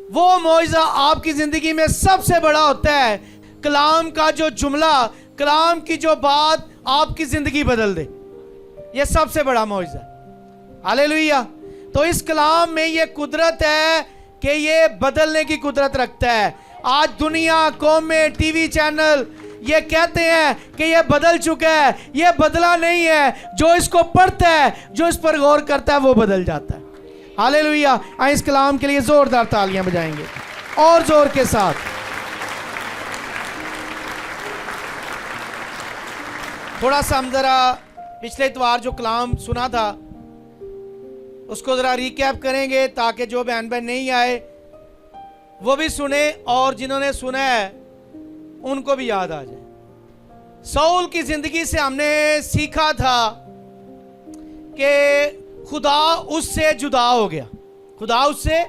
वो मौइज़ा आपकी जिंदगी में सबसे बड़ा होता है। कलाम का जो जुमला, कलाम की जो बात आपकी जिंदगी बदल दे, ये सबसे बड़ा मौइज़ा। हालेलुया। तो इस कलाम में ये कुदरत है कि ये बदलने की कुदरत रखता है। आज दुनिया, कौमें, टीवी चैनल ये कहते हैं कि ये बदल चुका है, ये बदला नहीं है। जो इसको पढ़ता है, जो इस पर गौर करता है, वो बदल जाता है। हालेलुया। आइए इस कलाम के लिए जोरदार तालियां बजाएंगे और जोर के साथ। थोड़ा सा हम जरा पिछले इतवार जो कलाम सुना था उसको जरा रिकैप करेंगे ताकि जो बहन बहन नहीं आए वो भी सुने और जिन्होंने सुना है उनको भी याद आ जाए। शाऊल की जिंदगी से हमने सीखा था कि खुदा उससे जुदा हो गया। खुदा उससे,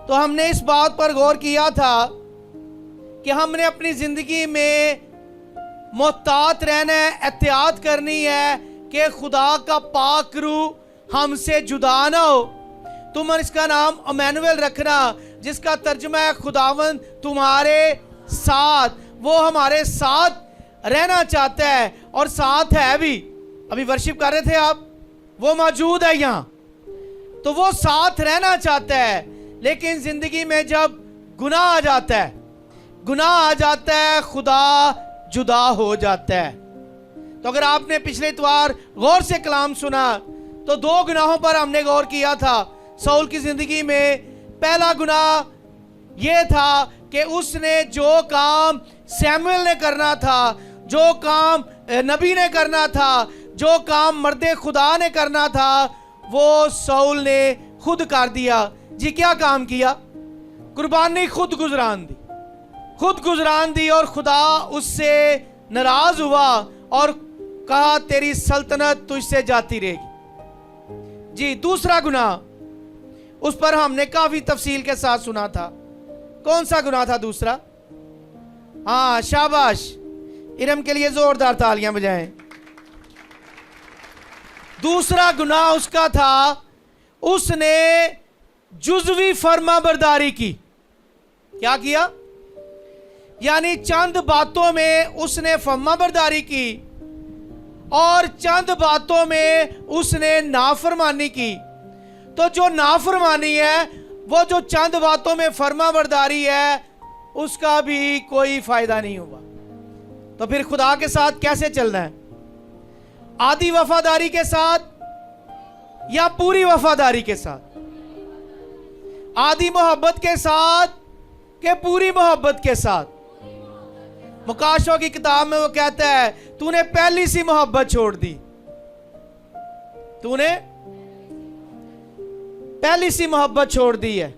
तो हमने इस बात पर गौर किया था कि हमने अपनी जिंदगी में मोहतात रहना है, एहतियात करनी है कि खुदा का पाक रूह हमसे जुदा ना हो। तुम इसका नाम इमैनुएल रखना, जिसका तर्जुमा है खुदावंद तुम्हारे साथ। वो हमारे साथ रहना चाहता है और साथ है भी। अभी वर्शिप कर रहे थे आप, वो मौजूद है यहाँ, तो वो साथ रहना चाहता है। लेकिन जिंदगी में जब गुनाह आ जाता है, गुनाह आ जाता है, खुदा जुदा हो जाता है। तो अगर आपने पिछले इतवार गौर से कलाम सुना तो दो गुनाहों पर हमने गौर किया था शाऊल की जिंदगी में। पहला गुनाह यह था कि उसने जो काम सैमुएल ने करना था, जो काम नबी ने करना था, जो काम मर्दे खुदा ने करना था, वो शाऊल ने खुद कर दिया। जी क्या काम किया? कुर्बानी खुद गुजरान दी, खुद गुजरान दी। और खुदा उससे नाराज हुआ और कहा तेरी सल्तनत तुझसे जाती रहेगी। जी दूसरा गुनाह, उस पर हमने काफी तफसील के साथ सुना था। कौन सा गुनाह था दूसरा? हाँ शाबाश, इरम के लिए जोरदार तालियां बजाएं। दूसरा गुनाह उसका था, उसने जुज़वी फर्माबरदारी की। क्या किया? यानी चंद बातों में उसने फर्माबरदारी की और चंद बातों में उसने नाफरमानी की। तो जो नाफरमानी है, वो जो चंद बातों में फर्माबरदारी है, उसका भी कोई फायदा नहीं हुआ। तो फिर खुदा के साथ कैसे चलना है? आधी वफादारी के साथ या पूरी वफादारी के साथ? आधी मोहब्बत के साथ कि पूरी मोहब्बत के साथ? मुकाशों की किताब में वो कहता है तूने पहली सी मोहब्बत छोड़ दी, तूने पहली सी मोहब्बत छोड़ दी है।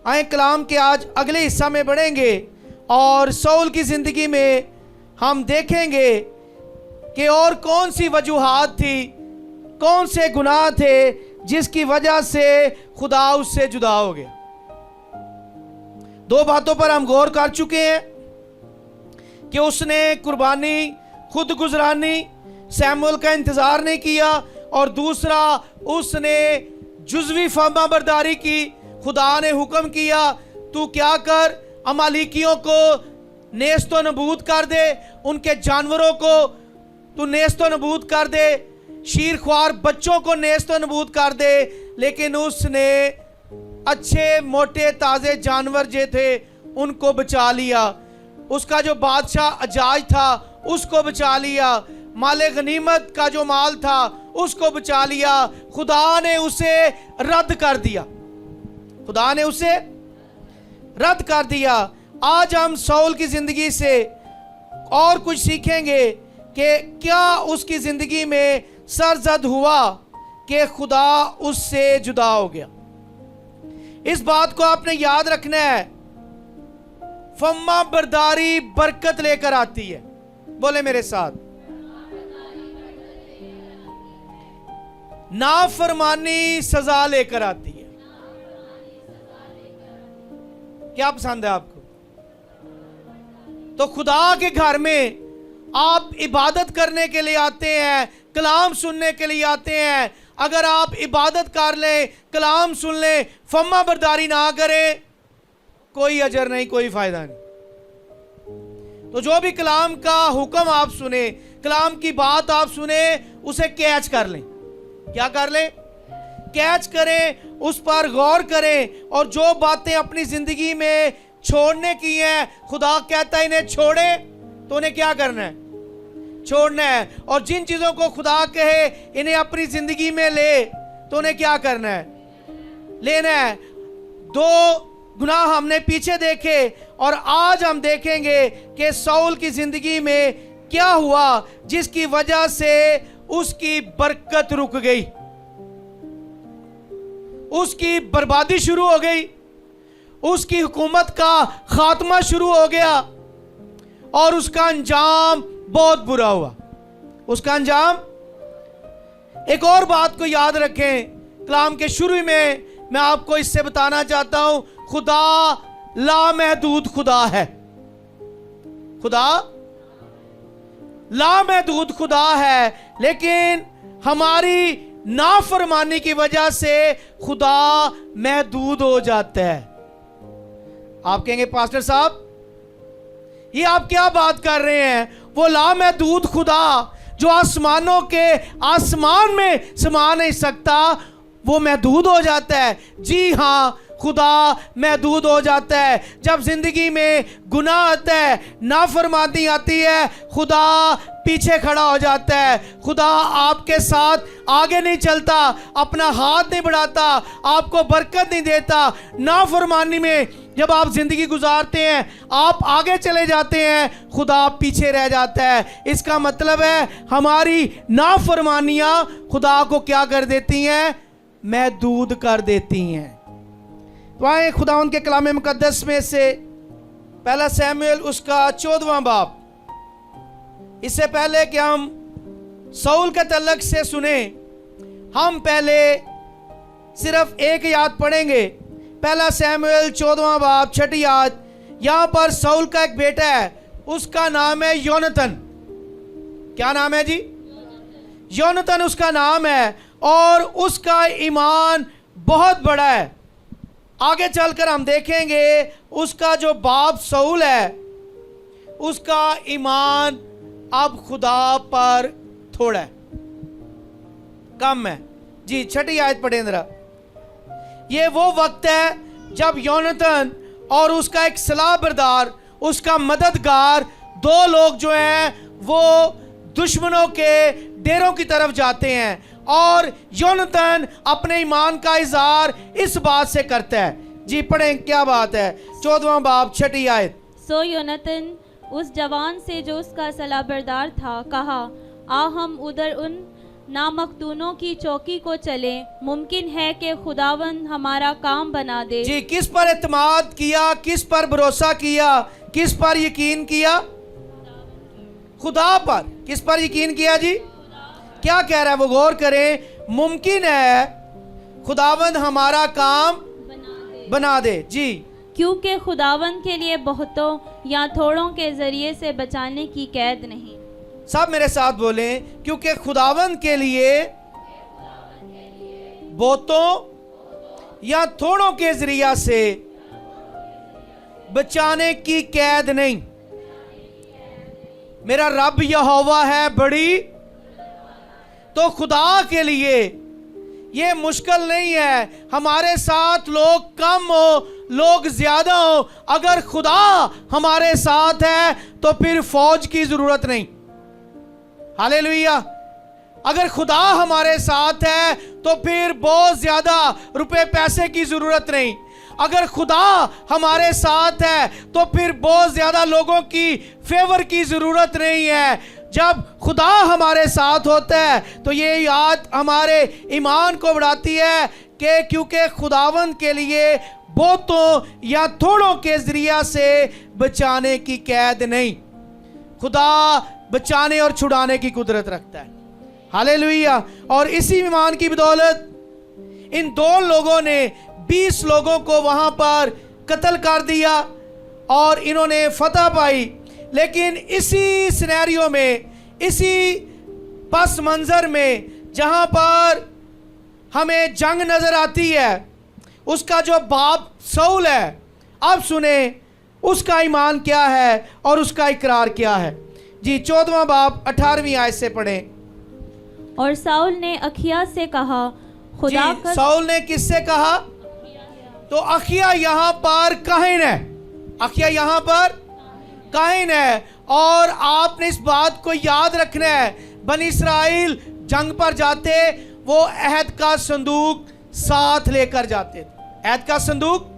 आए कलाम के आज अगले हिस्सा में बढ़ेंगे और शाऊल की जिंदगी में हम देखेंगे कि और कौन सी वजूहात थी, कौन से गुनाह थे जिसकी वजह से खुदा उससे जुदा हो गया। दो बातों पर हम गौर कर चुके हैं कि उसने कुर्बानी खुद गुजरानी, सैमुएल का इंतजार नहीं किया, और दूसरा उसने जुज़वी फर्माबरदारी की। खुदा ने हुक्म किया तू क्या कर, अमालिकियों को नेस्तो नबूद कर दे, उनके जानवरों को तू नेस्तो नबूद कर दे, शीरख्वार बच्चों को नेस्तो नबूद कर दे। लेकिन उसने अच्छे मोटे ताजे जानवर जो थे उनको बचा लिया। उसका जो बादशाह अजाज था उसको बचा लिया, माले गनीमत का जो माल था उसको बचा लिया। खुदा ने उसे रद्द कर दिया, खुदा ने उसे रद्द कर दिया। आज हम शाऊल की जिंदगी से और कुछ सीखेंगे कि क्या उसकी जिंदगी में सरजद हुआ कि खुदा उससे जुदा हो गया। इस बात को आपने याद रखना है, फम्मा बरदारी बरकत लेकर आती है। बोले मेरे साथ, नाफरमानी सजा लेकर आती है। क्या पसंद है आपको? तो खुदा के घर में आप इबादत करने के लिए आते हैं, कलाम सुनने के लिए आते हैं, अगर आप इबादत कर लें, कलाम सुन लें, फम्मा बरदारी ना करें, कोई अजर नहीं, कोई फायदा नहीं। तो जो भी कलाम का हुक्म आप सुने, कलाम की बात आप सुने, उसे कैच कर लें। क्या कर लें? कैच करें, उस पर गौर करें, और जो बातें अपनी जिंदगी में छोड़ने की हैं, खुदा कहता है इन्हें छोड़े, तो उन्हें क्या करना है? छोड़ना है। और जिन चीजों को खुदा कहे इन्हें अपनी जिंदगी में ले, तो उन्हें क्या करना है? लेना है। 2 गुनाह हमने पीछे देखे, और आज हम देखेंगे कि शाऊल की जिंदगी में क्या हुआ जिसकी वजह से उसकी बरकत रुक गई, उसकी बर्बादी शुरू हो गई, उसकी हुकूमत का खात्मा शुरू हो गया, और उसका अंजाम बहुत बुरा हुआ। उसका अंजाम, एक और बात को याद रखें, कलाम के शुरू में मैं आपको इससे बताना चाहता हूं, खुदा लामहदूद खुदा है। खुदा लामहदूद खुदा है, लेकिन हमारी नाफरमानी की वजह से खुदा महदूद हो जाता है। आप कहेंगे पास्टर साहब ये आप क्या बात कर रहे हैं? वो लामहदूद खुदा जो आसमानों के आसमान में समा नहीं सकता, वो महदूद हो जाता है। जी हाँ, खुदा महदूद हो जाता है। जब जिंदगी में गुनाह आता है, नाफरमानी आती है, खुदा पीछे खड़ा हो जाता है। खुदा आपके साथ आगे नहीं चलता, अपना हाथ नहीं बढ़ाता, आपको बरकत नहीं देता। नाफरमानी में जब आप जिंदगी गुजारते हैं, आप आगे चले जाते हैं, खुदा पीछे रह जाता है। इसका मतलब है हमारी नाफरमानियां खुदा को क्या कर देती हैं? महदूद कर देती हैं। तो आए खुदा उनके कलाम मुकद्दस में से 1 शमूएल उसका 14वां बाब। इससे पहले कि हम शाऊल के तल्लक से सुने, हम पहले सिर्फ एक आयत पढ़ेंगे। 1 शमूएल 14वां बाब 6 आयत। यहां पर शाऊल का एक बेटा है, उसका नाम है योनातान। क्या नाम है जी? योनातान उसका नाम है, और उसका ईमान बहुत बड़ा है। आगे चलकर हम देखेंगे उसका जो बाप शाऊल है, उसका ईमान अब खुदा पर थोड़ा है, कम है। जी 6 आयत पढ़ें जरा। ये वो वक्त है जब योनातान और उसका एक सलाह बरदार, उसका मददगार, 2 लोग जो हैं वो दुश्मनों के डेरों की तरफ जाते हैं, और योनातान अपने ईमान का इजहार इस बात से करता है। जी पढ़ें, क्या बात है? 14वां बाब 6 आयत। सो योनातान उस जवान से जो उसका सलाहबरदार था कहा, आ हम उधर उन नामकतूनों की चौकी को चले, मुमकिन है कि खुदावंद हमारा काम बना दे। जी किस पर एतमाद किया, किस पर भरोसा किया, किस पर यकीन किया? खुदा पर। किस पर यकीन किया जी? क्या कह रहा है वो? गौर करें, मुमकिन है खुदावंद हमारा काम बना दे। जी क्योंकि खुदावंद के लिए बहुतों या थोड़ों के जरिए से बचाने की कैद नहीं। सब मेरे साथ बोलें, क्योंकि खुदावंद के लिए बहुतों या थोड़ों के जरिया से बचाने की कैद नहीं। मेरा रब यहोवा है बड़ी। तो खुदा के लिए ये मुश्किल नहीं है। हमारे साथ लोग कम हो, लोग ज्यादा हो, अगर खुदा हमारे साथ है तो फिर फौज की जरूरत नहीं। हालेलुया। अगर खुदा हमारे साथ है तो फिर बहुत ज्यादा रुपए पैसे की जरूरत नहीं। अगर खुदा हमारे साथ है तो फिर बहुत ज्यादा लोगों की फेवर की जरूरत नहीं है। जब खुदा हमारे साथ होता है तो ये याद हमारे ईमान को बढ़ाती है कि क्योंकि खुदावंद के लिए बहुतों या थोड़ों के जरिया से बचाने की कैद नहीं। खुदा बचाने और छुड़ाने की कुदरत रखता है। हालेलुया। और इसी ईमान की बदौलत इन 2 लोगों ने 20 लोगों को वहां पर कत्ल कर दिया और इन्होंने फतह पाई। लेकिन इसी सिनेरियो में, इसी पस मंजर में, जहां पर हमें जंग नजर आती है, उसका जो बाप शाऊल है, अब सुने उसका ईमान क्या है और उसका इकरार क्या है। जी 14वां बाब 18वीं आयत से पढ़ें। और शाऊल ने अखिया से कहा, खुदा जी का शाऊल ने किससे कहा? तो अखिया यहाँ पर काहिन है, अखिया यहाँ पर काहिन है। और आपने इस बात को याद रखना है, बनी इस्राइल जंग पर जाते वो अहद का संदूक साथ लेकर जाते थे। अहद का संदूक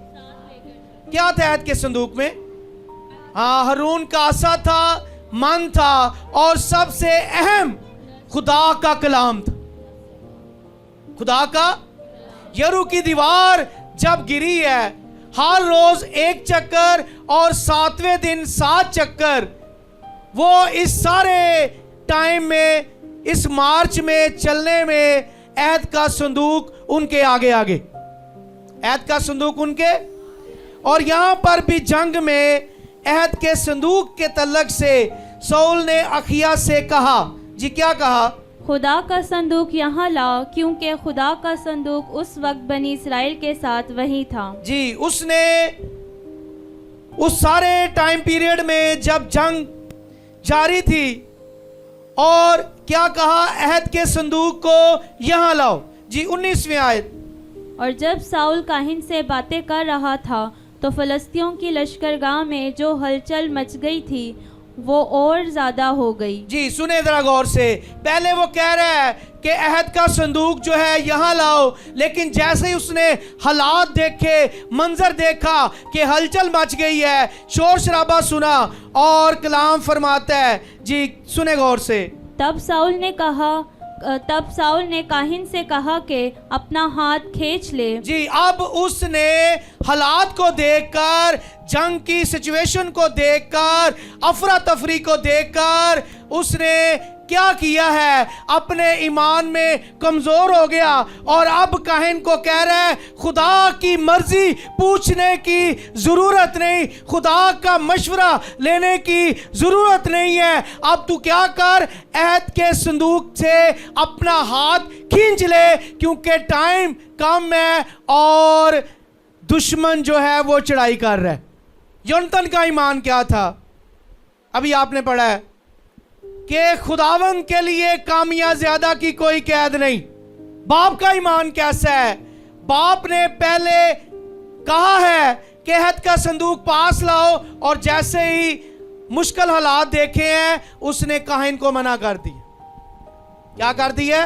क्या था? अहद के संदूक में हाँ हरून का आसा था, मन था और सबसे अहम खुदा का कलाम था। खुदा का यरू की दीवार जब गिरी है, हर रोज एक चक्कर और 7वें दिन 7 चक्कर, वो इस सारे टाइम में, इस मार्च में चलने में अहद का संदूक उनके आगे आगे, अहद का संदूक उनके। और यहां पर भी जंग में अहद के संदूक के तल्लक से शाऊल ने अखिया से कहा। जी क्या कहा? खुदा का संदूक यहाँ लाओ, क्योंकि खुदा का संदूक उस वक्त बनी इस्राएल के साथ वही था। जी उसने उस सारे टाइम पीरियड में जब जंग जारी थी, और क्या कहा? अहद के संदूक को यहाँ लाओ। जी 19वीं आयत। और जब शाऊल काहिन से बातें कर रहा था तो फलस्तियों की लश्करगाह में जो हलचल मच गई थी वो और ज्यादा हो गई। जी सुने जरा गौर से, पहले वो कह रहा है कि अहद का संदूक जो है यहाँ लाओ, लेकिन जैसे ही उसने हालात देखे, मंजर देखा कि हलचल मच गई है, शोर शराबा सुना, और कलाम फरमाता है, जी सुने गौर से, तब शाऊल ने काहिन से कहा कि अपना हाथ खींच ले। जी अब उसने हालात को देखकर, जंग की सिचुएशन को देखकर, अफरा तफरी को देखकर उसने क्या किया है? अपने ईमान में कमजोर हो गया और अब काहिन को कह रहा है खुदा की मर्जी पूछने की जरूरत नहीं, खुदा का मशवरा लेने की जरूरत नहीं है। अब तू क्या कर, अहद के संदूक से अपना हाथ खींच ले, क्योंकि टाइम कम है और दुश्मन जो है वो चढ़ाई कर रहा है। योनातान का ईमान क्या था? अभी आपने पढ़ा है कि खुदावंद के लिए कामियां ज्यादा की कोई कैद नहीं। बाप का ईमान कैसा है? बाप ने पहले कहा है कि अहद का संदूक पास लाओ, और जैसे ही मुश्किल हालात देखे हैं उसने काहिन को मना कर दिया। क्या कर दिया?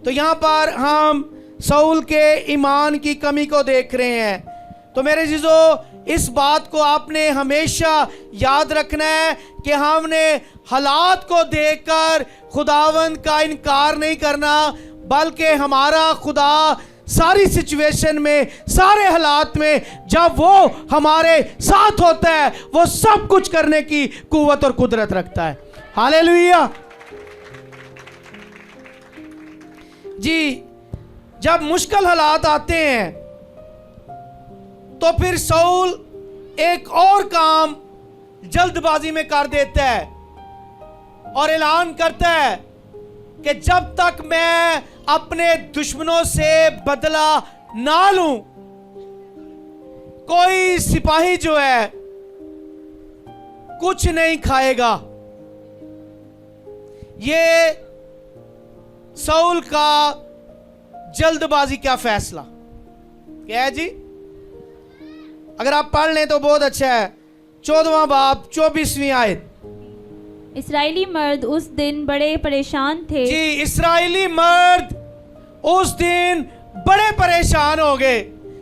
तो यहां पर हम शाऊल के ईमान की कमी को देख रहे हैं। तो मेरे जीजो, इस बात को आपने हमेशा याद रखना है कि हमने हालात को देखकर खुदावंद का इनकार नहीं करना, बल्कि हमारा खुदा सारी सिचुएशन में, सारे हालात में जब वो हमारे साथ होता है, वो सब कुछ करने की कुव्वत और कुदरत रखता है। हालेलुया। जी जब मुश्किल हालात आते हैं तो फिर शाऊल एक और काम जल्दबाजी में कर देता है और ऐलान करता है कि जब तक मैं अपने दुश्मनों से बदला ना लूं, कोई सिपाही जो है कुछ नहीं खाएगा। ये शाऊल का जल्दबाजी का फैसला क्या है जी? अगर आप पढ़ लें तो बहुत अच्छा है। 14वां बाब 24वीं आयत। इस्राएली मर्द उस दिन बड़े परेशान थे। जी इस्राएली मर्द उस दिन बड़े परेशान हो गए।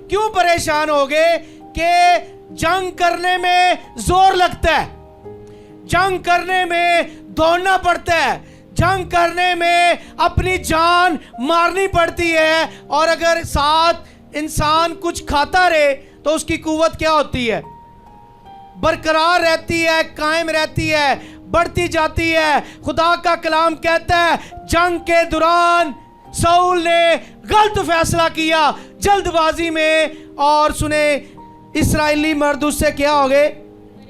क्यों परेशान हो गए? कि जंग करने में जोर लगता है, जंग करने में दौड़ना पड़ता है, जंग करने में अपनी जान मारनी पड़ती है, और अगर साथ इंसान कुछ खाता रहे तो उसकी कुव्वत क्या होती है? बरकरार रहती है, कायम रहती है, बढ़ती जाती है। खुदा का कलाम कहता है जंग के दौरान शाऊल ने गलत फैसला किया जल्दबाजी में, और सुने इस्राएली मर्द उससे क्या हो गए?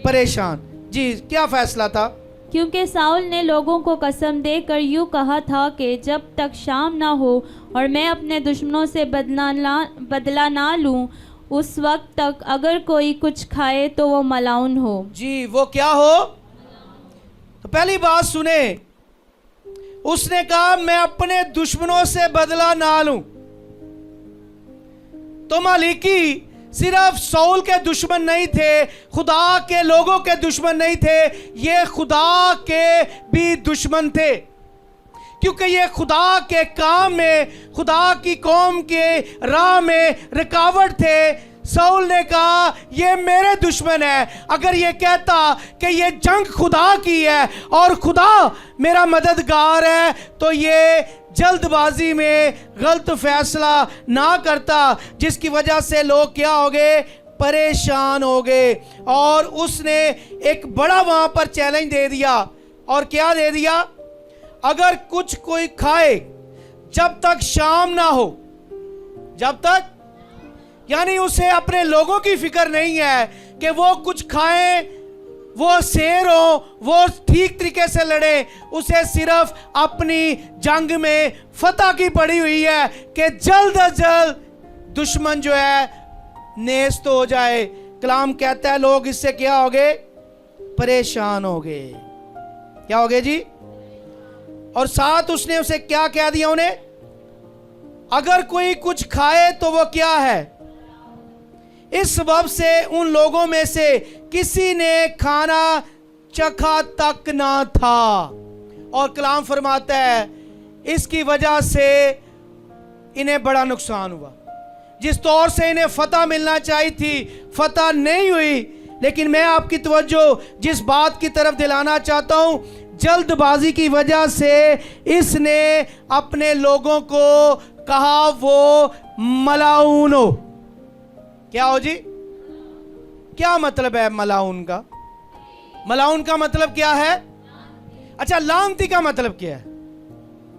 परेशान। जी क्या फैसला था? क्योंकि शाऊल ने लोगों को कसम देकर यूं कहा था कि जब तक शाम ना हो और मैं अपने दुश्मनों से बदला ना लूं, उस वक्त तक अगर कोई कुछ खाए तो वो मलाउन हो। जी, वो क्या हो? तो पहली बात सुने, उसने कहा मैं अपने दुश्मनों से बदला ना लूं। तो मालिकी सिर्फ साउल के दुश्मन नहीं थे, खुदा के लोगों के दुश्मन नहीं थे, ये खुदा के भी दुश्मन थे, क्योंकि ये खुदा के काम में, खुदा की कौम के राह में रुकावट थे। साउल ने कहा ये मेरे दुश्मन है। अगर ये कहता कि ये जंग खुदा की है और खुदा मेरा मददगार है, तो ये जल्दबाजी में गलत फैसला ना करता, जिसकी वजह से लोग क्या हो गए? परेशान हो गए। और उसने एक बड़ा वहां पर चैलेंज दे दिया। और क्या दे दिया? अगर कुछ कोई खाए जब तक शाम ना हो, जब तक, यानी उसे अपने लोगों की फिक्र नहीं है कि वो कुछ खाएं, वो शेर हो, वो ठीक तरीके से लड़े, उसे सिर्फ अपनी जंग में फतह की पड़ी हुई है कि जल्द अज जल्द दुश्मन जो है नेस्त हो जाए। कलाम कहता है लोग इससे क्या हो गए? परेशान हो गए। क्या हो गए जी? और साथ उसने उसे क्या कह दिया उन्हें? अगर कोई कुछ खाए तो वो क्या है? इस सबब से उन लोगों में से किसी ने खाना चखा तक ना था। और कलाम फरमाता है इसकी वजह से इन्हें बड़ा नुकसान हुआ। जिस तौर से इन्हें फतह मिलना चाहिए थी, फतह नहीं हुई। लेकिन मैं आपकी तवज्जो जिस बात की तरफ दिलाना चाहता हूं, जल्दबाजी की वजह से इसने अपने लोगों को कहा वो मलाऊन हो। क्या हो जी? क्या मतलब है मलाऊन का? मलाऊन का मतलब क्या है? अच्छा, लानती का मतलब क्या है?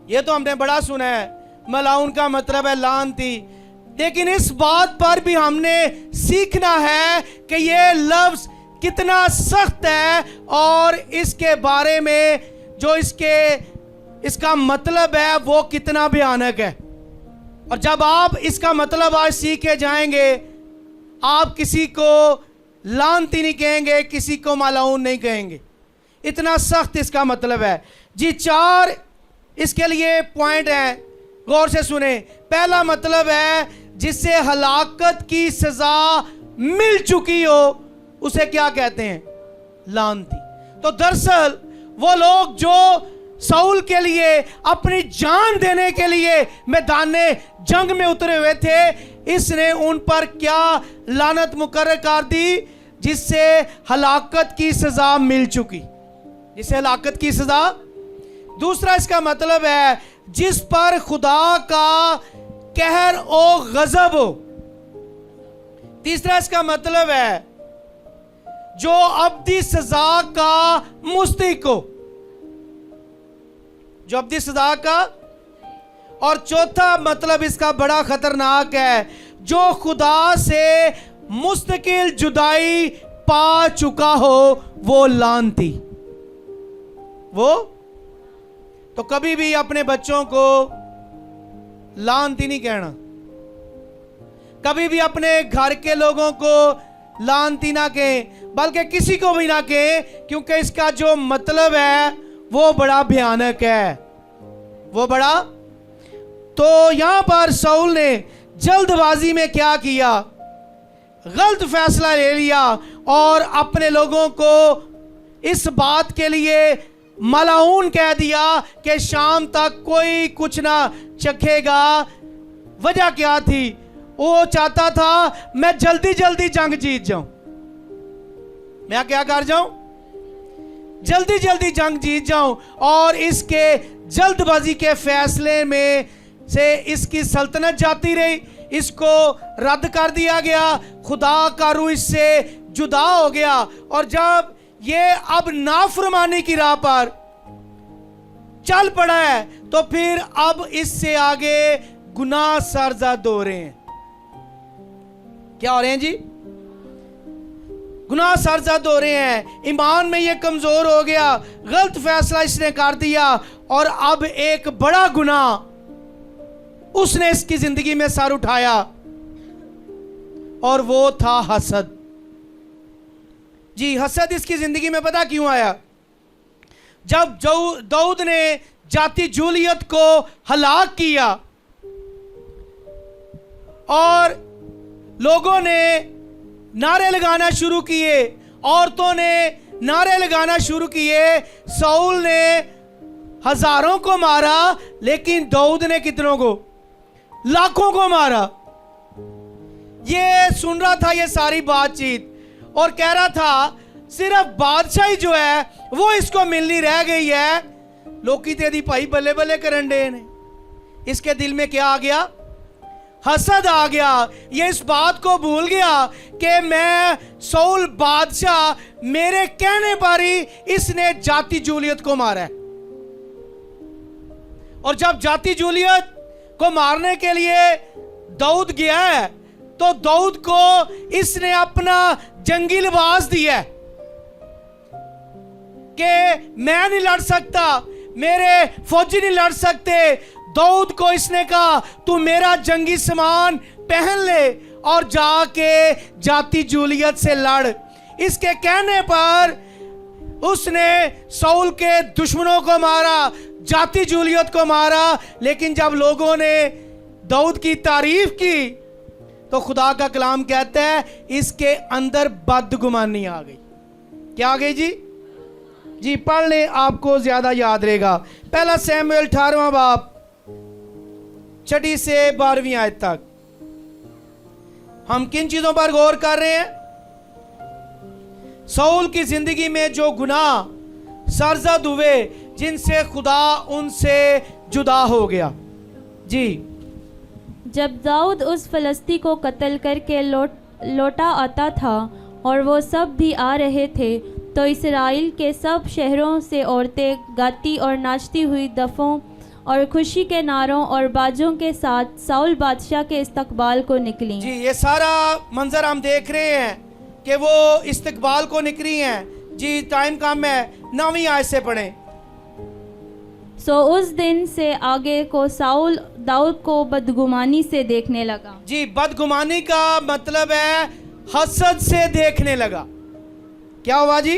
ये तो हमने बड़ा सुना है, मलाऊन का मतलब है लानती। लेकिन इस बात पर भी हमने सीखना है कि ये लफ्ज कितना सख्त है और इसके बारे में जो इसका मतलब है वो कितना भयानक है। और जब आप इसका मतलब आज सीख के जाएंगे, आप किसी को लानती नहीं कहेंगे, किसी को मलाऊन नहीं कहेंगे। इतना सख्त इसका मतलब है जी। 4 इसके लिए पॉइंट हैं, गौर से सुने। पहला मतलब है जिससे हलाकत की सजा मिल चुकी हो, उसे क्या कहते हैं? लानती। तो दरअसल वो लोग जो साउल के लिए अपनी जान देने के लिए मैदान जंग में उतरे हुए थे, इसने उन पर क्या लानत मुकर्रर कर दी? जिससे हलाकत की सजा मिल चुकी, जिससे हलाकत की सजा। दूसरा इसका मतलब है जिस पर खुदा का कहर और गजब हो। तीसरा इसका मतलब है जो अब्दी सजा का मुस्तहिक हो, जो अब्दी सजा का। और चौथा मतलब इसका बड़ा खतरनाक है, जो खुदा से मुस्तकिल जुदाई पा चुका हो, वो लानती। वो तो कभी भी अपने बच्चों को लानती नहीं कहना, कभी भी अपने घर के लोगों को लानती ना कहें, बल्कि किसी को भी ना कहें, क्योंकि इसका जो मतलब है वो बड़ा भयानक है, वो बड़ा। तो यहां पर साउल ने जल्दबाजी में क्या किया? गलत फैसला ले लिया और अपने लोगों को इस बात के लिए मलाऊन कह दिया कि शाम तक कोई कुछ ना चखेगा। वजह क्या थी? वो चाहता था मैं जल्दी जल्दी जंग जीत जाऊं, मैं क्या कर जाऊं? जल्दी जल्दी जंग जीत जाऊं। और इसके जल्दबाजी के फैसले में से इसकी सल्तनत जाती रही, इसको रद्द कर दिया गया, खुदा का रूह इससे जुदा हो गया। और जब ये अब नाफरमानी की राह पर चल पड़ा है, तो फिर अब इससे आगे गुनाह सरजद हो रहे हैं। क्या हो रहे हैं जी? गुनाह सरजद हो रहे हैं। ईमान में ये कमजोर हो गया, गलत फैसला इसने कर दिया और अब एक बड़ा गुनाह उसने इसकी जिंदगी में सर उठाया और वो था हसद। जी, हसद इसकी जिंदगी में पता क्यों आया? जब दाऊद ने जाति जूलियत को हलाक किया और लोगों ने नारे लगाना शुरू किए, औरतों ने नारे लगाना शुरू किए, शाऊल ने हजारों को मारा, लेकिन दाऊद ने कितनों को? लाखों को मारा। ये सुन रहा था ये सारी बातचीत और कह रहा था सिर्फ बादशाही जो है वो इसको मिलनी रह गई है। लोकी तेरी भाई बल्ले बल्ले करन डे ने। इसके दिल में क्या आ गया? हसद आ गया। ये इस बात को भूल गया कि मैं शाऊल बादशाह, मेरे कहने पर ही इसने जाति जूलियत को मारा है। और जब जाति जूलियत को मारने के लिए दाऊद गया है तो दाऊद को इसने अपना जंगी लिबास दिया कि मैं नहीं लड़ सकता, मेरे फौजी नहीं लड़ सकते। दाऊद को इसने कहा तू मेरा जंगी सामान पहन ले और जाके जाति जूलियत से लड़। इसके कहने पर उसने शाऊल के दुश्मनों को मारा, जाति जूलियत को मारा। लेकिन जब लोगों ने दाऊद की तारीफ की तो खुदा का कलाम कहता है इसके अंदर बदगुमानी आ गई। क्या आ गई जी? जी, पढ़ ले, आपको ज्यादा याद रहेगा। पहला शमूएल 18वां बाब 6 से 12वीं आयत तक। हम किन चीजों पर गौर कर रहे हैं? शाऊल की जिंदगी में जो गुनाह सरजद हुए, जिनसे खुदा उनसे जुदा हो गया। जी, जब दाऊद उस फलस्ती को कत्ल करके लौटा आता था और वो सब भी आ रहे थे, तो इस्राएल के सब शहरों से औरतें गाती और नाचती हुई दफों और खुशी के नारों और बाजों के साथ शाऊल बादशाह के इस्तकबाल को निकली। जी, ये सारा मंजर हम देख रहे हैं कि वो इस्तकबाल को निकली हैं। जी, टाइम कम है, 9वीं आयत से पढ़ें। सो उस दिन से आगे को शाऊल दाऊद को बदगुमानी से देखने लगा। जी, बदगुमानी का मतलब है हसद से देखने लगा। क्या हुआ जी?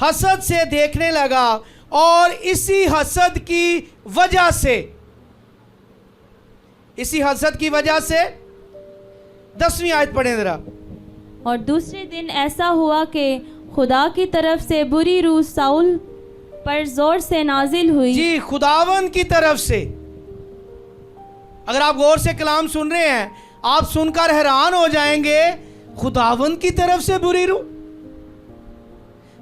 हसद से देखने लगा। और इसी हसद की वजह से 10वीं आयत पढ़ें जरा। और दूसरे दिन ऐसा हुआ कि खुदा की तरफ से बुरी रूह शाऊल पर जोर से नाजिल हुई। जी, खुदावन की तरफ से। अगर आप गौर से कलाम सुन रहे हैं, आप सुनकर हैरान हो जाएंगे, खुदावन की तरफ से बुरी रूह।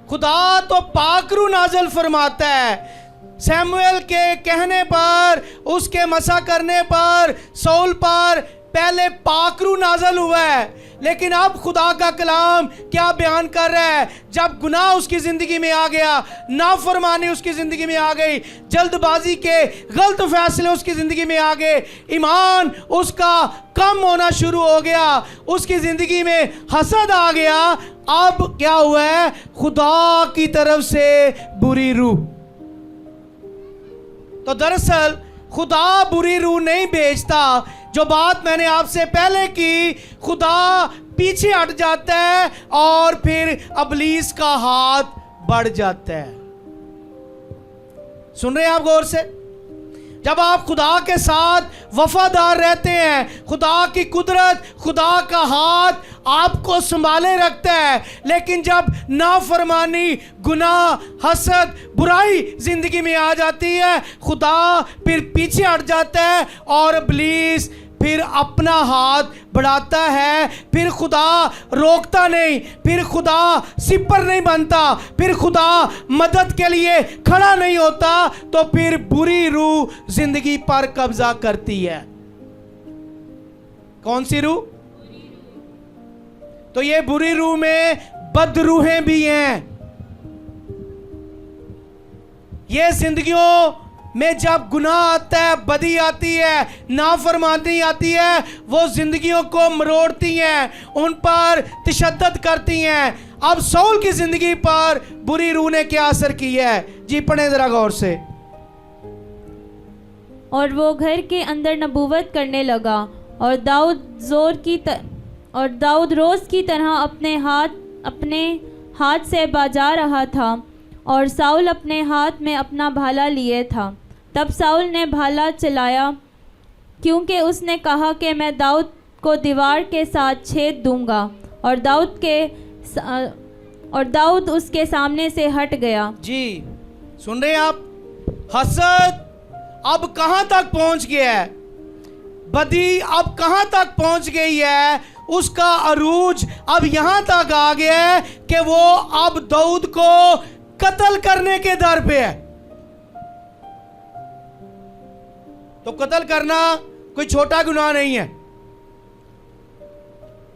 खुदा तो पाक रूह नाज़िल फरमाता है। शमूएल के कहने पर, उसके मसा करने पर शाऊल पर पहले पाक रूह नाज़िल हुआ है, लेकिन अब खुदा का कलाम क्या बयान कर रहा है? जब गुनाह उसकी जिंदगी में आ गया, नाफरमानी उसकी जिंदगी में आ गई, जल्दबाजी के गलत फैसले उसकी जिंदगी में आ गए, ईमान उसका कम होना शुरू हो गया, उसकी जिंदगी में हसद आ गया। अब क्या हुआ है? खुदा की तरफ से बुरी रूह। तो दरअसल खुदा बुरी रूह नहीं भेजता। जो बात मैंने आपसे पहले की, खुदा पीछे हट जाता है और फिर इब्लीस का हाथ बढ़ जाता है। सुन रहे हैं आप गौर से? जब आप खुदा के साथ वफादार रहते हैं, खुदा की कुदरत, खुदा का हाथ आपको संभाले रखता है। लेकिन जब नाफरमानी, गुनाह, हसद, बुराई जिंदगी में आ जाती है, खुदा फिर पीछे हट जाता है और इब्लीस फिर अपना हाथ बढ़ाता है। फिर खुदा रोकता नहीं, फिर खुदा सिपर नहीं बनता, फिर खुदा मदद के लिए खड़ा नहीं होता, तो फिर बुरी रूह जिंदगी पर कब्जा करती है। कौन सी रूह? तो ये बुरी रूह में बदरूहें भी हैं। ये जिंदगियों में जब गुनाह आता है, बदी आती है, नाफरमानी आती है, वो जिंदगियों को मरोड़ती हैं, उन पर तशद्दुद करती हैं। अब शाऊल की जिंदगी पर बुरी रूह ने क्या असर किया है? जी, पढ़ें जरा गौर से। और वो घर के अंदर नबूवत करने लगा। और दाऊद रोज़ की तरह अपने हाथ से बाजा रहा था और साउल अपने हाथ में अपना भाला लिए था। तब साउल ने भाला चलाया, क्योंकि उसने कहा कि मैं दाऊद को दीवार के साथ छेद दूंगा। और दाऊद उसके सामने से हट गया। जी सुन रहे हैं आप? हसद अब कहां तक पहुंच गया है, बदी अब कहां तक पहुंच गई है, उसका अरूज अब यहां तक आ गया है कि वो अब दाऊद को कत्ल करने के दर पे है। तो कत्ल करना कोई छोटा गुनाह नहीं है,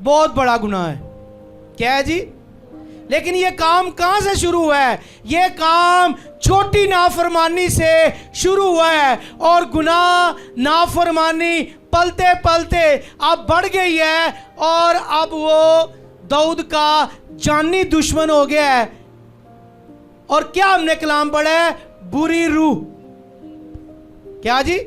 बहुत बड़ा गुनाह है। क्या है जी? लेकिन ये काम कहां से शुरू हुआ है? ये काम छोटी नाफरमानी से शुरू हुआ है और गुनाह नाफरमानी पलते पलते अब बढ़ गई है और अब वो दाऊद का जानी दुश्मन हो गया है। और क्या हमने कलाम पढ़ा है? बुरी रूह। क्या जी?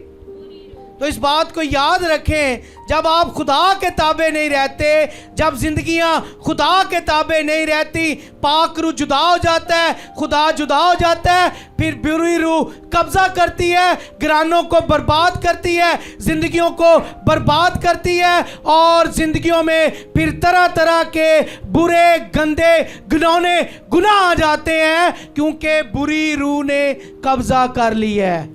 तो इस बात को याद रखें, जब आप खुदा के ताबे नहीं रहते, जब जिंदगियां खुदा के ताबे नहीं रहती, पाक रूह जुदा हो जाता है, खुदा जुदा हो जाता है, फिर बुरी रूह कब्जा करती है, घरानों को बर्बाद करती है, जिंदगियों को बर्बाद करती है और जिंदगियों में फिर तरह तरह के बुरे गंदे घिनौने गुनाह आ जाते हैं, क्योंकि बुरी रूह ने कब्जा कर लिया है।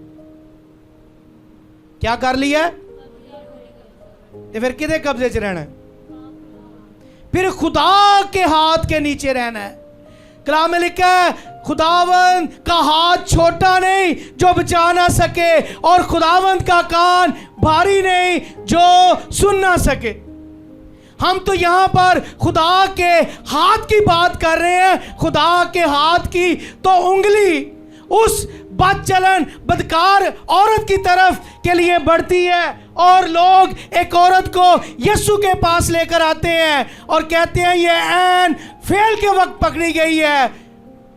क्या कर लिया? तो फिर किधे कब्जे च रहना है? फिर खुदा के हाथ के नीचे रहना है। कलाम में लिखा है, खुदावंद का हाथ छोटा नहीं जो बचा ना सके और खुदावंद का कान भारी नहीं जो सुन ना सके। हम तो यहां पर खुदा के हाथ की बात कर रहे हैं। खुदा के हाथ की तो उंगली उस बदचलन बदकार औरत की तरफ के लिए बढ़ती है और लोग एक औरत को यीशु के पास लेकर आते हैं और कहते हैं ये ऐन फेल के वक्त पकड़ी गई है,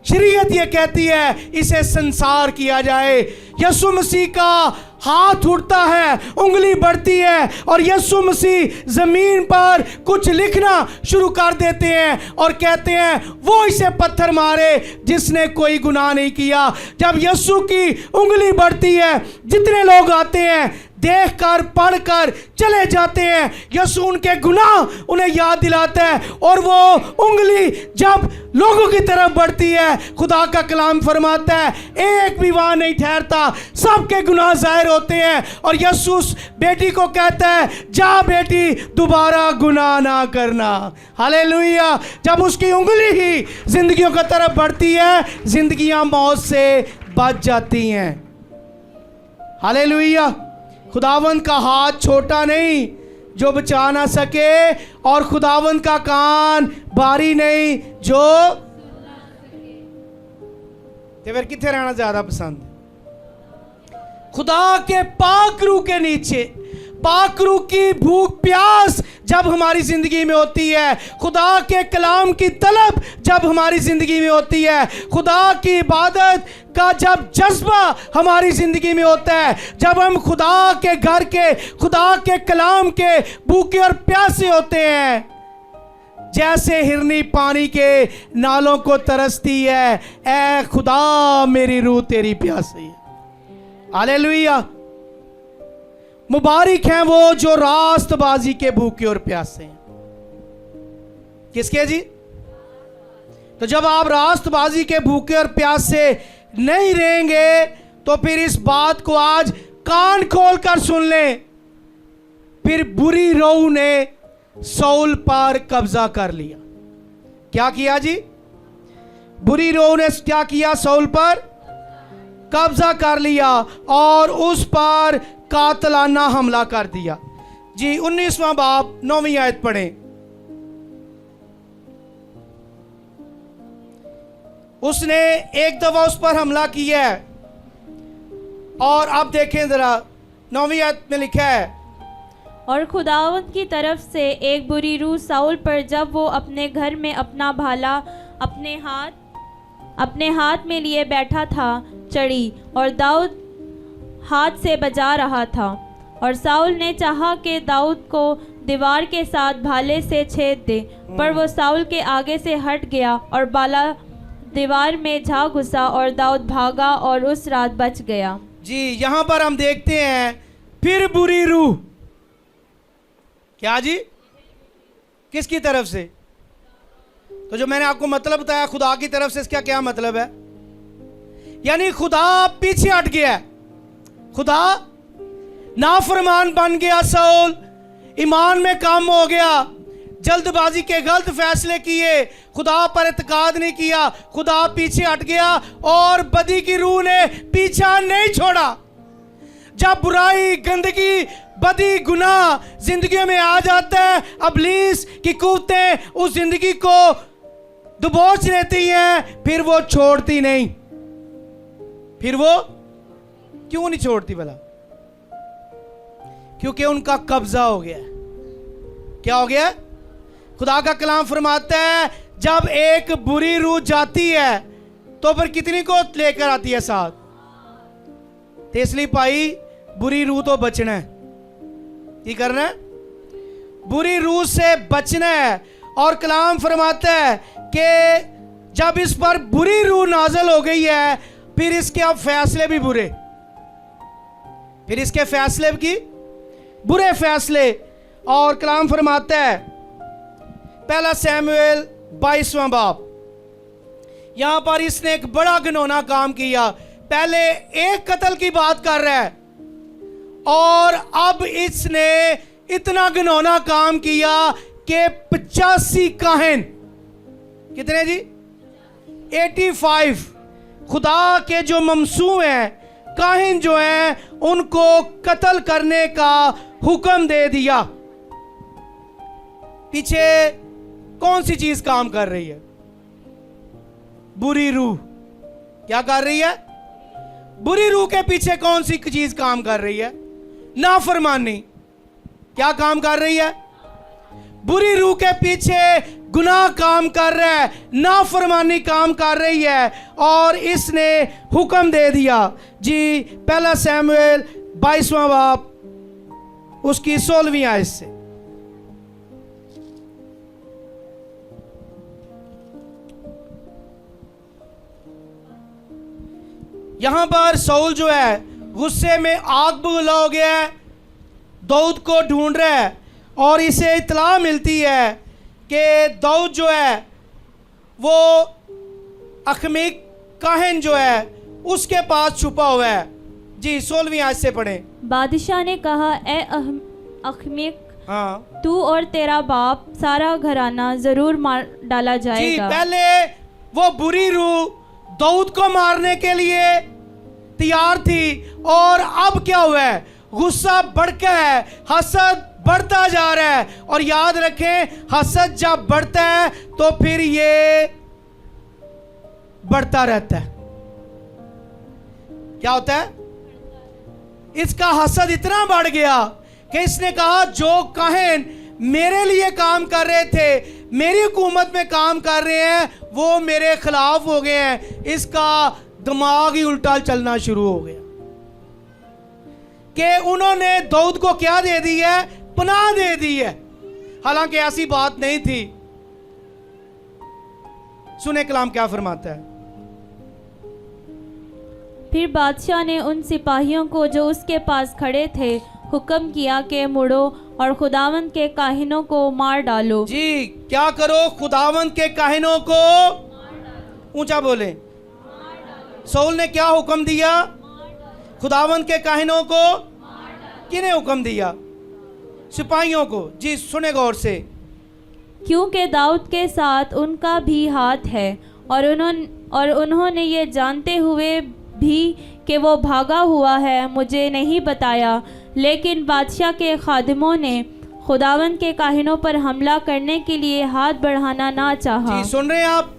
शरीयत ये कहती है इसे संसार किया जाए। यीशु मसीह का हाथ उठता है, उंगली बढ़ती है और यीशु मसीह जमीन पर कुछ लिखना शुरू कर देते हैं और कहते हैं वो इसे पत्थर मारे जिसने कोई गुनाह नहीं किया। जब यीशु की उंगली बढ़ती है, जितने लोग आते हैं देखकर पढ़कर चले जाते हैं, यीशु उनके गुनाह उन्हें याद दिलाता है और वो उंगली जब लोगों की तरफ बढ़ती है, खुदा का कलाम फरमाता है एक भी वहां नहीं ठहरता, सबके गुनाह जाहिर होते हैं और यीशु उस बेटी को कहता है जा बेटी दोबारा गुनाह ना करना। हालेलुया। जब उसकी उंगली ही जिंदगियों की तरफ बढ़ती है, जिंदगियां मौत से बच जाती हैं। हालेलुया। खुदावंद का हाथ छोटा नहीं जो बचा ना सके और खुदावंद का कान भारी नहीं जो। तो फिर किथे रहना ज्यादा पसंद? खुदा के पाक रूह के नीचे। पाक रूह की भूख प्यास जब हमारी जिंदगी में होती है, खुदा के कलाम की तलब जब हमारी जिंदगी में होती है, खुदा की इबादत का जब जज्बा हमारी जिंदगी में होता है, जब हम खुदा के घर के, खुदा के कलाम के भूखे और प्यासे होते हैं, जैसे हिरनी पानी के नालों को तरसती है, ऐ खुदा मेरी रूह तेरी प्यासी है। हालेलुया। मुबारक हैं वो जो रास्तबाजी के भूखे और प्यासे हैं। किसके जी? तो जब आप रास्तबाजी के भूखे और प्यासे नहीं रहेंगे तो फिर इस बात को आज कान खोल कर सुन लें। फिर बुरी रूह ने साउल पर कब्जा कर लिया। क्या किया जी? बुरी रूह ने क्या किया? साउल पर कब्जा कर लिया और उस पर कातलाना हमला कर दिया। जी 19वां बाब 9वीं आयत पढ़ें। उसने एक दफा उस पर हमला किया है और अब देखें जरा 9वीं आयत में लिखा है, और खुदावंद की तरफ से एक बुरी रूह साउल पर जब वो अपने घर में अपना भाला अपने हाथ में लिए बैठा था चढ़ी और दाऊद हाथ से बजा रहा था। और साउल ने चाहा कि दाऊद को दीवार के साथ भाले से छेद दे, पर वो साउल के आगे से हट गया और बाला दीवार में जा घुसा और दाऊद भागा और उस रात बच गया। जी, यहाँ पर हम देखते हैं फिर बुरी रूह। क्या जी? किसकी तरफ से? तो जो मैंने आपको मतलब बताया खुदा की तरफ से, इसका क्या मतलब है? यानी खुदा पीछे हट गया है, खुदा नाफरमान बन गया, साउल ईमान में कम हो गया, जल्दबाजी के गलत फैसले किए, खुदा पर इत्काद नहीं किया, खुदा पीछे हट गया और बदी की रूह ने पीछा नहीं छोड़ा। जब बुराई, गंदगी, बदी, गुनाह जिंदगी में आ जाता है, इब्लीस की कुव्वतें उस जिंदगी को दबोच लेती हैं, फिर वो छोड़ती नहीं। फिर वो क्यों नहीं छोड़ती भला? क्योंकि उनका कब्जा हो गया। क्या हो गया? खुदा का कलाम फरमाता है जब एक बुरी रूह जाती है तो फिर कितनी को लेकर आती है साथ? तो इसलिए भाई बुरी रूह तो बचना है। क्या करना है? बुरी रूह से बचना है। और कलाम फरमाता है कि जब इस पर बुरी रूह नाज़िल हो गई है, फिर इसके अब फैसले भी बुरे, फिर इसके फैसले की बुरे फैसले। और कलाम फरमाता है पहला शमूएल 22वां बाब, यहां पर इसने एक बड़ा घिनौना काम किया। पहले एक कत्ल की बात कर रहा है और अब इसने इतना घिनौना काम किया कि 85 काहिन, कितने जी? 85 खुदा के जो ममसू हैं, काहिन जो हैं, उनको कत्ल करने का हुक्म दे दिया। पीछे कौन सी चीज काम कर रही है? बुरी रूह। क्या कर रही है? बुरी रूह के पीछे कौन सी चीज काम कर रही है? नाफरमानी। क्या काम कर रही है? बुरी रूह के पीछे गुनाह काम कर रहा है, नाफरमानी काम कर रही है। और इसने हुक्म दे दिया जी, पहला शमूएल 22वां बाब उसकी 16वीं आयत से। यहां पर साउल जो है गुस्से में आग बबूला हो गया है, दाऊद को ढूंढ रहा है और इसे इत्तला मिलती है कि दाऊद जो है वो अखमीक काहिन जो है उसके पास छुपा हुआ है। जी 16वीं आयत से पढ़ें। बादशाह ने कहा, ए अखमीक, हाँ, तू और तेरा बाप सारा घराना जरूर मार डाला जी जाएगा। पहले वो बुरी रूह दाऊद को मारने के लिए तैयार थी और अब क्या हुआ है? गुस्सा बढ़कर है, हसद बढ़ता जा रहा है। और याद रखें, हसद जब बढ़ता है तो फिर ये बढ़ता रहता है। क्या होता है? इसका हसद इतना बढ़ गया कि इसने कहा जो काहिन मेरे लिए काम कर रहे थे, मेरी हुकूमत में काम कर रहे हैं, वो मेरे खिलाफ हो गए हैं। इसका दिमाग ही उल्टा चलना शुरू हो गया कि उन्होंने दाऊद को क्या दे दी है? पनाह दे दी है, हालांकि ऐसी बात नहीं थी। सुने कलाम क्या फरमाता है। फिर बादशाह ने उन सिपाहियों को जो उसके पास खड़े थे हुक्म किया कि मुड़ो और खुदावंद के काहिनों को मार डालो। जी क्या करो? खुदावंद के काहिनों को ऊंचा बोले। साउल ने क्या हुक्म दिया? खुदावंद के काहिनों को। किन्हें हुक्म दिया? सिपाहियों को। जी सुने गौर से। क्योंकि दाऊद के साथ उनका भी हाथ है और उन्होंने ये जानते हुए भी कि वो भागा हुआ है मुझे नहीं बताया। लेकिन बादशाह के खादिमों ने खुदावंद के काहिनों पर हमला करने के लिए हाथ बढ़ाना ना चाहा। जी सुन रहे हैं आप?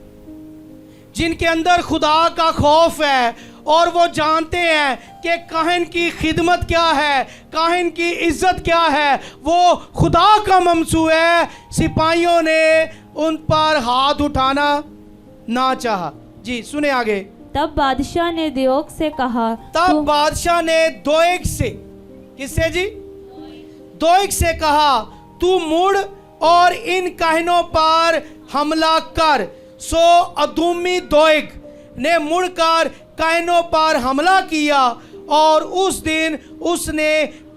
जिनके अंदर खुदा का खौफ है और वो जानते हैं कि काहिन की खिदमत क्या है, काहिन की इज्जत क्या है, वो खुदा का ममसू है, सिपाहियों ने उन पर हाथ उठाना ना चाहा। जी सुने आगे। तब बादशाह ने दोएग से कहा, तब "तू बादशाह ने दोएग से, किससे जी? दोएग से कहा, तू मुड़ और इन काहिनों पर हमला कर। सो अदूमी दोएग ने मुड़कर काहिनों पर हमला किया और उस दिन उसने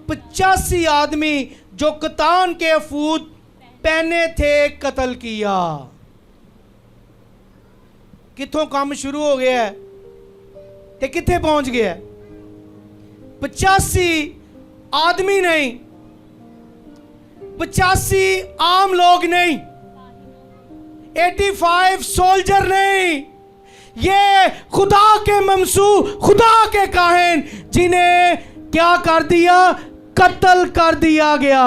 85 आदमी जो कतान के एफूद पहने थे कत्ल किया। कित्थों काम शुरू हो गया है ते कित्थे पहुंच गया है? 85 आदमी नहीं, 85 आम लोग नहीं, 85 सोल्जर नहीं, ये खुदा के ममसू, खुदा के काहिन, जिन्हें क्या कर दिया? कत्ल कर दिया गया।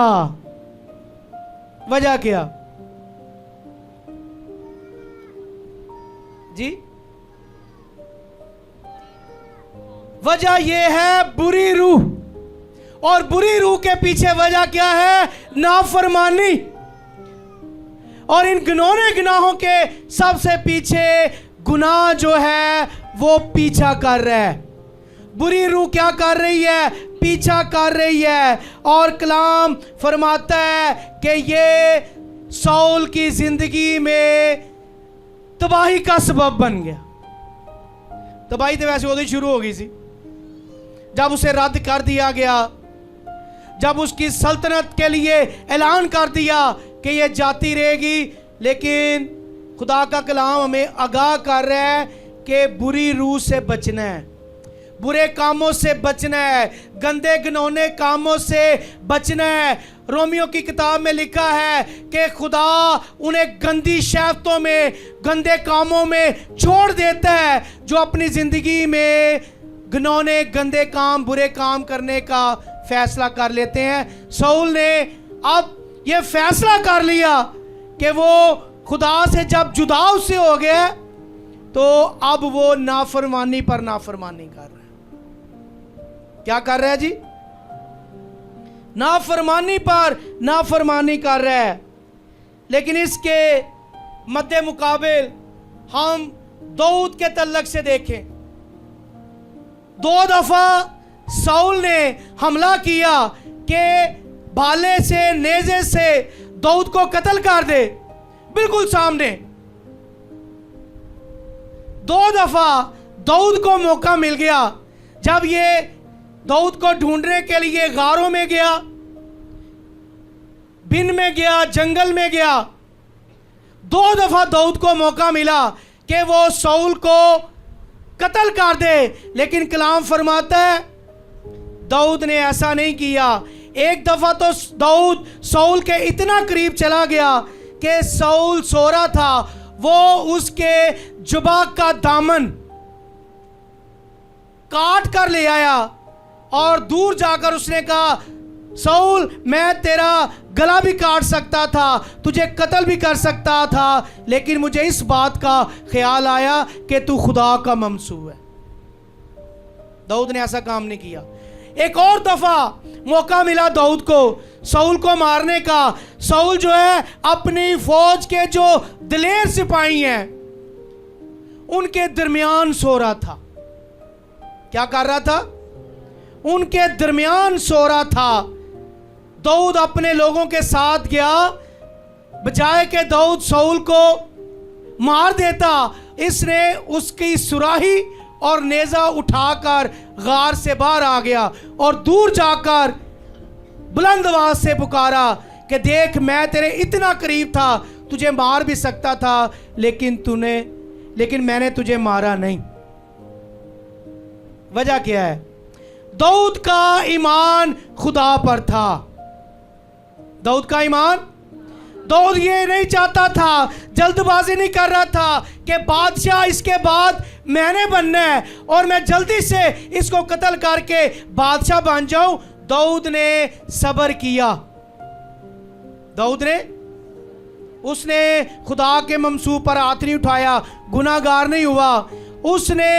वजह क्या जी? वजह यह है बुरी रूह, और बुरी रूह के पीछे वजह क्या है? नाफरमानी। और इन घिनौने गुनाहों के सबसे पीछे गुनाह जो है वो पीछा कर रहा है। बुरी रूह क्या कर रही है? पीछा कर रही है। और कलाम फरमाता है कि ये साउल की जिंदगी में तबाही का सबब बन गया। तबाही तो वैसे उधर ही शुरू हो गई थी जब उसे रद्द कर दिया गया, जब उसकी सल्तनत के लिए ऐलान कर दिया कि ये जाती रहेगी। लेकिन खुदा का कलाम हमें आगाह कर रहा है कि बुरी रूह से बचना है, बुरे कामों से बचना है, गंदे घिनौने कामों से बचना है। रोमियो की किताब में लिखा है कि खुदा उन्हें गंदी शहवतों में, गंदे कामों में छोड़ देता है जो अपनी जिंदगी में घिनौने गंदे काम, बुरे काम करने का फैसला कर लेते हैं। साउल ने अब यह फैसला कर लिया कि वो खुदा से जब जुदा उससे हो गया तो अब वो नाफरमानी पर नाफरमानी कर रहा है। क्या कर रहा है जी? नाफरमानी पर नाफरमानी कर रहा है। लेकिन इसके मद्दे मुकाबिल हम दाऊद के तल्लक से देखें, 2 दफा साउल ने हमला किया कि भाले से, नेज़े से दाऊद को कत्ल कर दे, बिल्कुल सामने। 2 दफा दाऊद को मौका मिल गया जब ये दाऊद को ढूंढने के लिए गारों में गया, बिन में गया, जंगल में गया। 2 दफा दाऊद को मौका मिला कि वो साउल को कत्ल कर दे, लेकिन कलाम फरमाता है दाऊद ने ऐसा नहीं किया। एक दफा तो दाऊद साउल के इतना करीब चला गया कि साउल सो रहा था, वो उसके जुबा का दामन काट कर ले आया और दूर जाकर उसने कहा, साउल मैं तेरा गला भी काट सकता था, तुझे कत्ल भी कर सकता था, लेकिन मुझे इस बात का ख्याल आया कि तू खुदा का ममसू है। दाऊद ने ऐसा काम नहीं किया। एक और दफा मौका मिला दाऊद को साउल को मारने का। साउल जो है अपनी फौज के जो दिलेर सिपाही हैं उनके दरमियान सो रहा था। क्या कर रहा था? उनके दरमियान सो रहा था। दाऊद अपने लोगों के साथ गया, बजाय के दाऊद साउल को मार देता, इसने उसकी सुराही और नेजा उठाकर गार से बाहर आ गया और दूर जाकर बुलंद आवाज से पुकारा कि देख मैं तेरे इतना करीब था, तुझे मार भी सकता था, लेकिन मैंने तुझे मारा नहीं। वजह क्या है? दाऊद का ईमान खुदा पर था। दाऊद का ईमान, दाऊद ये नहीं चाहता था, जल्दबाजी नहीं कर रहा था कि बादशाह इसके बाद मैंने बनना है और मैं जल्दी से इसको कत्ल करके बादशाह बन जाऊं। दाऊद ने सब्र किया। दाऊद ने उसने खुदा के ममसू पर हाथ नहीं उठाया, गुनाहगार नहीं हुआ, उसने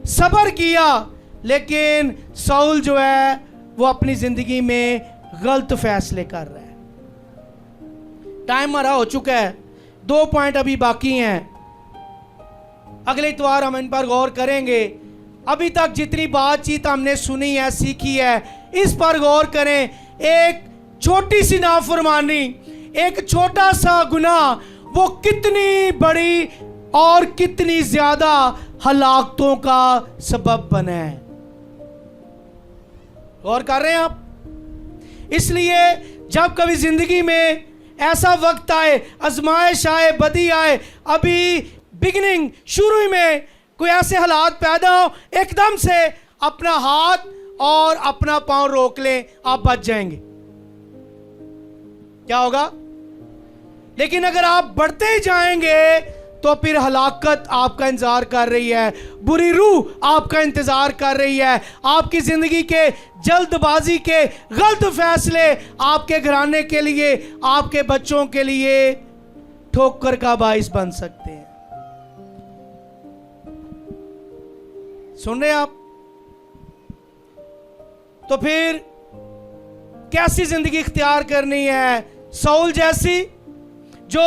सब्र किया। लेकिन साउल जो है वो अपनी जिंदगी में गलत फैसले कर रहा है। टाइम हमारा हो चुका है, 2 पॉइंट अभी बाकी हैं। अगले इतवार हम इन पर गौर करेंगे। अभी तक जितनी बातचीत हमने सुनी है, सीखी है, इस पर गौर करें। एक छोटी सी नाफरमानी, एक छोटा सा गुनाह, वो कितनी बड़ी और कितनी ज्यादा हलाकतों का सबब बना है। गौर कर रहे हैं आप? इसलिए जब कभी जिंदगी में ऐसा वक्त आए, आजमाइश आए, बदी आए, अभी बिगिनिंग, शुरू में कोई ऐसे हालात पैदा हो, एकदम से अपना हाथ और अपना पांव रोक लें, आप बच जाएंगे। क्या होगा? लेकिन अगर आप बढ़ते ही जाएंगे तो फिर हलाकत आपका इंतजार कर रही है, बुरी रूह आपका इंतजार कर रही है। आपकी जिंदगी के जल्दबाजी के गलत फैसले आपके घराने के लिए, आपके बच्चों के लिए ठोकर का बाइस बन सकते हैं। सुन रहे आप? तो फिर कैसी जिंदगी इख्तियार करनी है? साउल जैसी जो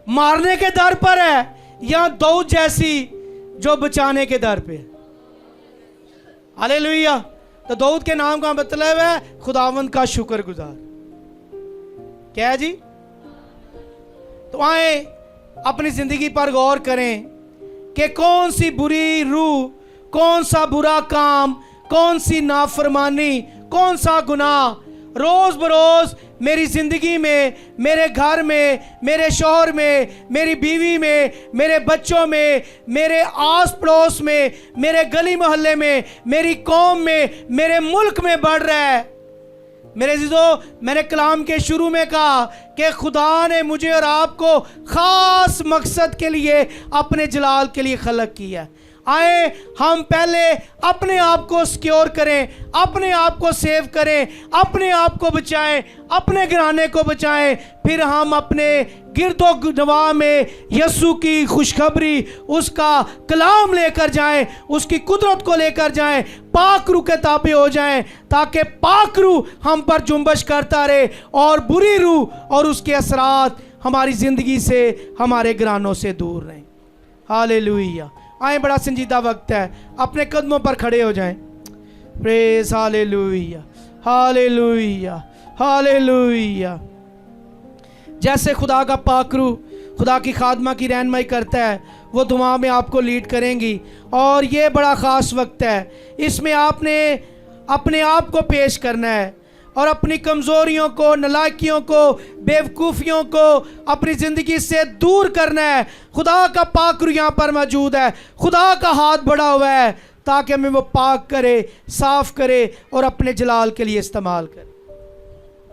मारने के दर पर है, या दाऊद जैसी जो बचाने के दर पे है? हालेलुया। तो दाऊद के नाम का मतलब है खुदावंद का शुक्रगुजार। क्या है जी? तो आए अपनी जिंदगी पर गौर करें कि कौन सी बुरी रूह, कौन सा बुरा काम, कौन सी नाफरमानी, कौन सा गुनाह रोज बरोज मेरी जिंदगी में, मेरे घर में, मेरे शौहर में, मेरी बीवी में, मेरे बच्चों में, मेरे आस पड़ोस में, मेरे गली मोहल्ले में, मेरी कौम में, मेरे मुल्क में बढ़ रहा है। मेरे अज़ीज़ों, मैंने कलाम के शुरू में कहा कि खुदा ने मुझे और आपको खास मकसद के लिए, अपने जलाल के लिए खलक किया। आए हम पहले अपने आप को सिक्योर करें, अपने आप को सेव करें, अपने आप को बचाएं, अपने घराने को बचाएं, फिर हम अपने गिरदो गवाह में यीशु की खुशखबरी, उसका कलाम लेकर जाएं, उसकी कुदरत को लेकर जाएं, पाक रूह के ताबे हो जाएं, ताकि पाक रूह हम पर जुम्बश करता रहे और बुरी रूह और उसके असरात हमारी ज़िंदगी से, हमारे घरानों से दूर रहें। हालेलुया। आए, बड़ा संजीदा वक्त है, अपने कदमों पर खड़े हो जाएं। Praise hallelujah, hallelujah, hallelujah. जैसे खुदा का पाक रूह खुदा की खादमा की रहनुमाई करता है, वो दुआ में आपको लीड करेंगी। और ये बड़ा ख़ास वक्त है, इसमें आपने अपने आप को पेश करना है और अपनी कमज़ोरियों को, नालायकियों को, बेवकूफ़ियों को अपनी ज़िंदगी से दूर करना है। खुदा का पाक रूह यहाँ पर मौजूद है, खुदा का हाथ बढ़ा हुआ है ताकि हमें वो पाक करे, साफ़ करे और अपने जलाल के लिए इस्तेमाल करे।